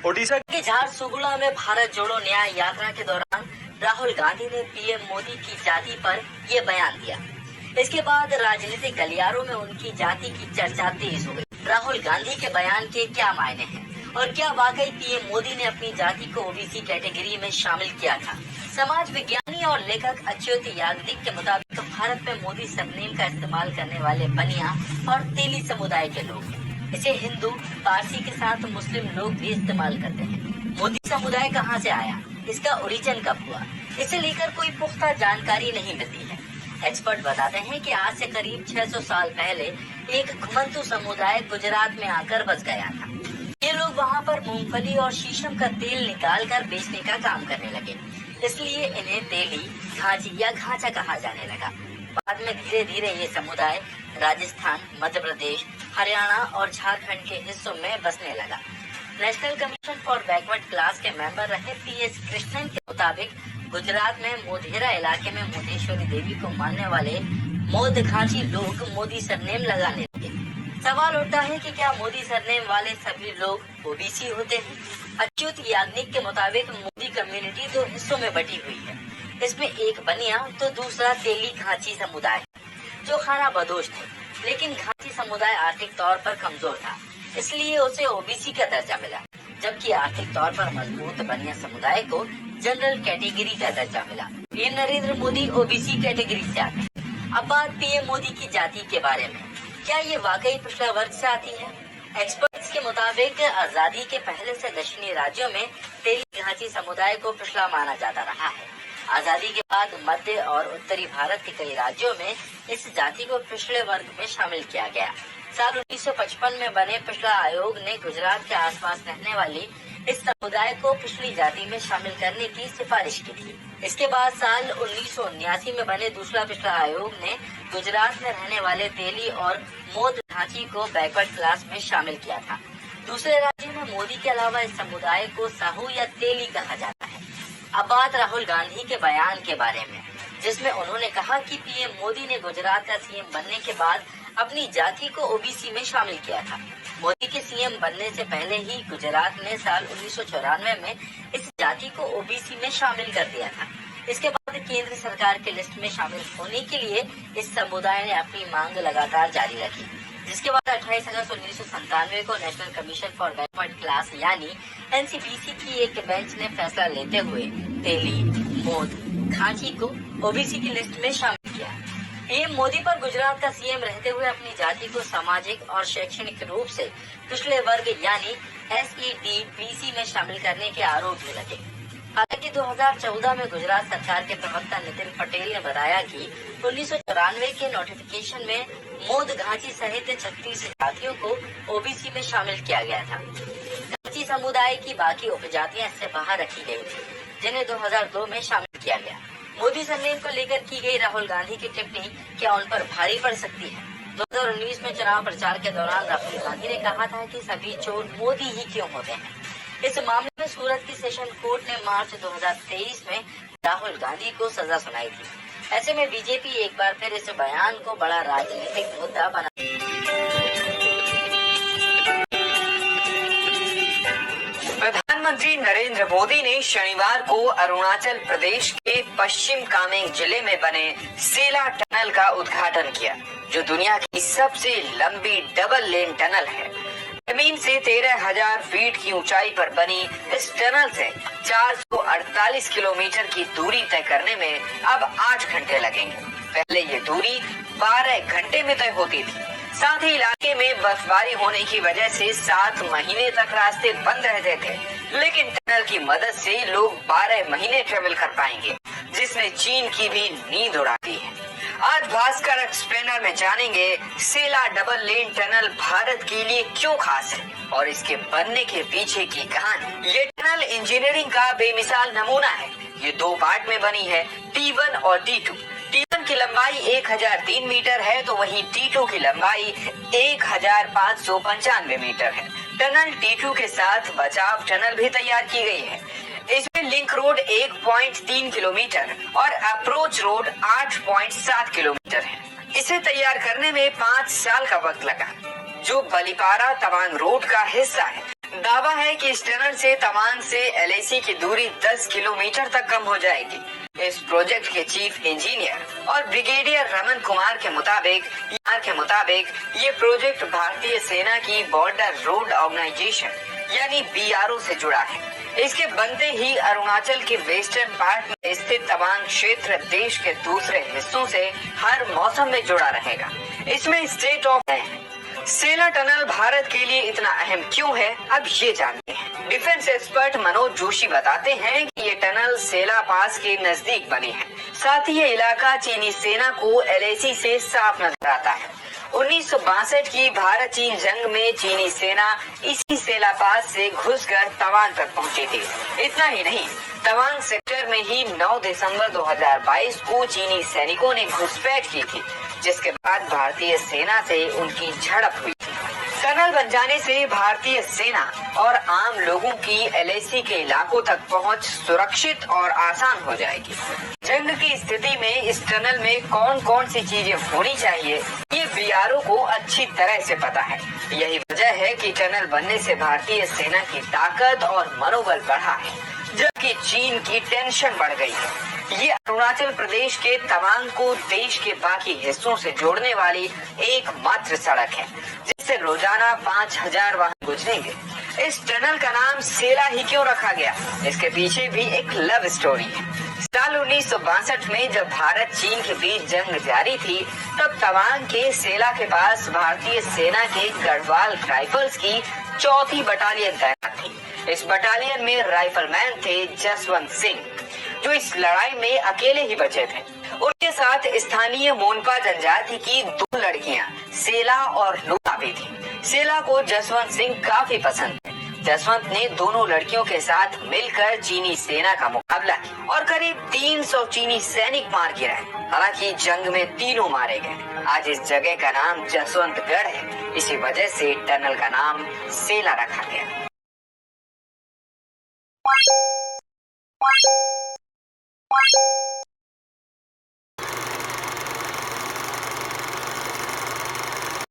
ओडिशा के झारसुगुड़ा में भारत जोड़ो न्याय यात्रा के दौरान राहुल गांधी ने पीएम मोदी की जाति पर ये बयान दिया। इसके बाद राजनीतिक गलियारों में उनकी जाति की चर्चा तेज हो गई। राहुल गांधी के बयान के क्या मायने हैं और क्या वाकई पीएम मोदी ने अपनी जाति को ओबीसी कैटेगरी में शामिल किया था? समाज विज्ञानी और लेखक अच्युत याग्निक के मुताबिक भारत में मोदी सरनेम का इस्तेमाल करने वाले बनिया और तेली समुदाय के लोग हैं। इसे हिंदू, पारसी के साथ मुस्लिम लोग भी इस्तेमाल करते हैं। मोदी समुदाय कहाँ से आया, इसका ओरिजिन कब हुआ, इसे लेकर कोई पुख्ता जानकारी नहीं मिलती है। एक्सपर्ट बताते हैं कि आज से करीब 600 साल पहले एक घुमंतु समुदाय गुजरात में आकर बस गया था। ये लोग वहाँ पर मूंगफली और शीशम का तेल निकाल कर बेचने का काम करने लगे, इसलिए इन्हें तेली, घांची या घांचा कहा जाने लगा। बाद में धीरे धीरे ये समुदाय राजस्थान, मध्य प्रदेश, हरियाणा और झारखंड के हिस्सों में बसने लगा। National commission for backward class के मेंबर रहे पीएस कृष्णन के मुताबिक गुजरात में मोढेरा इलाके में मोदेश्वरी देवी को मानने वाले मोद घांची लोग मोदी सरनेम लगाने लगे। सवाल उठता है कि क्या मोदी सरनेम वाले सभी लोग ओबीसी होते हैं? अच्युत याग्निक के मुताबिक मोदी कम्युनिटी 2 हिस्सों में बटी हुई है। इसमें एक बनिया तो दूसरा तेली घांची समुदाय, जो खाना बदोश थे, लेकिन घांची समुदाय आर्थिक तौर पर कमजोर था, इसलिए उसे ओबीसी का दर्जा मिला, जबकि आर्थिक तौर पर मजबूत बनिया समुदाय को जनरल कैटेगरी का दर्जा मिला। PM Narendra Modi OBC category से आते हैं। अब बात पीएम मोदी की जाति के बारे में, क्या ये वाकई पिछड़ा वर्ग से आती है? एक्सपर्ट्स के मुताबिक आजादी के पहले से दक्षिणी राज्यों में तेली घांची समुदाय को पिछड़ा माना जाता रहा है। आजादी के बाद मध्य और उत्तरी भारत के कई राज्यों में इस जाति को पिछड़े वर्ग में शामिल किया गया। साल 1955 में बने पिछड़ा आयोग ने गुजरात के आसपास रहने वाली इस समुदाय को पिछड़ी जाति में शामिल करने की सिफारिश की थी। इसके बाद साल 1979 में बने दूसरा पिछड़ा आयोग ने गुजरात में रहने वाले तेली और मोद घांची को बैकवर्ड क्लास में शामिल किया था। दूसरे राज्यों में मोदी के अलावा इस समुदाय को साहू या तेली कहा जाता है। अब बात राहुल गांधी के बयान के बारे में, जिसमें उन्होंने कहा कि पीएम मोदी ने गुजरात का सीएम बनने के बाद अपनी जाति को ओबीसी में शामिल किया था। मोदी के सीएम बनने से पहले ही गुजरात ने साल 1994 में इस जाति को ओबीसी में शामिल कर दिया था। इसके बाद केंद्र सरकार के लिस्ट में शामिल होने के लिए इस समुदाय ने अपनी मांग लगातार जारी रखी, जिसके बाद 28 अगस्त 1997 को national commission for backward class यानी एनसीबीसी की एक बेंच ने फैसला लेते हुए तेली, मोद, घांची को ओबीसी की लिस्ट में शामिल किया। पीएम मोदी पर गुजरात का सीएम रहते हुए अपनी जाति को सामाजिक और शैक्षणिक रूप से पिछड़े वर्ग यानी SED-BC में शामिल करने के आरोप भी लगे। हालांकि 2014 में गुजरात सरकार के प्रवक्ता नितिन पटेल ने बताया कि 1994 के नोटिफिकेशन में मोद घांची सहित 36 जातियों को ओबीसी में शामिल किया गया था। घांची समुदाय की बाकी उपजातियां इससे बाहर रखी गई थी, जिन्हें 2002 में शामिल किया गया। मोदी सरनेम को लेकर की गई राहुल गांधी की टिप्पणी क्या उन पर भारी पड़ सकती है? 2019 में चुनाव प्रचार के दौरान राहुल गांधी ने कहा था कि सभी चोर मोदी ही क्यों होते हैं। इस मामले में सूरत की सेशन कोर्ट ने मार्च 2023 में राहुल गांधी को सजा सुनाई थी। ऐसे में बीजेपी एक बार फिर इस बयान को बड़ा राजनीतिक मुद्दा बना। प्रधानमंत्री नरेंद्र मोदी ने शनिवार को अरुणाचल प्रदेश के पश्चिम कामेंग जिले में बने सेला टनल का उद्घाटन किया, जो दुनिया की सबसे लंबी डबल लेन टनल है। जमीन से 13,000 फीट की ऊंचाई पर बनी इस टनल से 448 किलोमीटर की दूरी तय करने में अब 8 घंटे लगेंगे। पहले ये दूरी 12 घंटे में तय होती थी। साथ ही इलाके में बर्फबारी होने की वजह से 7 महीने तक रास्ते बंद रहते थे, लेकिन टनल की मदद से लोग 12 महीने ट्रेवल कर पाएंगे, जिसने चीन की भी नींद उड़ा दी है। आज भास्कर एक्सप्लेनर में जानेंगे सेला डबल लेन टनल भारत के लिए क्यों खास है और इसके बनने के पीछे की कहानी। ये टनल इंजीनियरिंग का बेमिसाल नमूना है। ये 2 पार्ट में बनी है, T1 और T2। T1 की लंबाई 1003 मीटर है, तो वहीं T2 की लंबाई 1595 मीटर है। टनल T2 के साथ बचाव टनल भी तैयार की गई है। इसमें लिंक रोड 1.3 किलोमीटर और अप्रोच रोड 8.7 किलोमीटर है। इसे तैयार करने में 5 साल का वक्त लगा, जो बलिपारा तवांग रोड का हिस्सा है। दावा है कि इस टनल से तवांग से एलएसी की दूरी 10 किलोमीटर तक कम हो जाएगी। इस प्रोजेक्ट के चीफ इंजीनियर और ब्रिगेडियर रमन कुमार के मुताबिक ये प्रोजेक्ट भारतीय सेना की बॉर्डर रोड ऑर्गेनाइजेशन यानी बीआरओ से जुड़ा है। इसके बनते ही अरुणाचल के वेस्टर्न पार्ट में स्थित तवांग क्षेत्र देश के दूसरे हिस्सों से हर मौसम में जुड़ा रहेगा। इसमें state of Sela tunnel Bharat के लिए इतना अहम क्यों है, अब ये जानते हैं। डिफेंस एक्सपर्ट मनोज जोशी बताते हैं कि ये टनल सेला पास के नजदीक बनी है। साथ ही ये इलाका चीनी सेना को एलएसी से साफ नजर आता है। 1962 की भारत चीन जंग में चीनी सेना इसी सेला पास से घुसकर तवांग तक पहुंची थी। इतना ही नहीं, तवांग सेक्टर में ही 9 दिसंबर 2022 को चीनी सैनिकों ने घुसपैठ की थी, जिसके बाद भारतीय सेना से उनकी झड़प हुई थी। टनल बन जाने से भारतीय सेना और आम लोगों की एलएसी के इलाकों तक पहुंच सुरक्षित और आसान हो जाएगी। जंग की स्थिति में इस टनल में कौन कौन सी चीजें होनी चाहिए, ये बीआरओ को अच्छी तरह से पता है। यही वजह है कि टनल बनने से भारतीय सेना की ताकत और मनोबल बढ़ा है, जबकि चीन की टेंशन बढ़ गई है। ये अरुणाचल प्रदेश के तवांग को देश के बाकी हिस्सों से जोड़ने वाली एकमात्र सड़क है, जिससे रोजाना 5000 वाहन गुजरेंगे। इस टनल का नाम सेला ही क्यों रखा गया, इसके पीछे भी एक लव स्टोरी है। साल 1962 में जब भारत चीन के बीच जंग जारी थी, तब तवांग के सेला के पास भारतीय सेना के गढ़वाल राइफल्स की 4th बटालियन तैनात थी। इस बटालियन में राइफलमैन थे जसवंत सिंह, जो इस लड़ाई में अकेले ही बचे थे। उनके साथ स्थानीय मोनपा जनजाति की 2 लड़कियां सेला और नूरा भी थी। सेला को जसवंत सिंह काफी पसंद थे। जसवंत ने दोनों लड़कियों के साथ मिलकर चीनी सेना का मुकाबला और करीब 300 चीनी सैनिक मार गिराए। हालांकि जंग में तीनों मारे गए। आज इस जगह का नाम जसवंतगढ़ है। इसी वजह से टनल का नाम सेला रखा गया।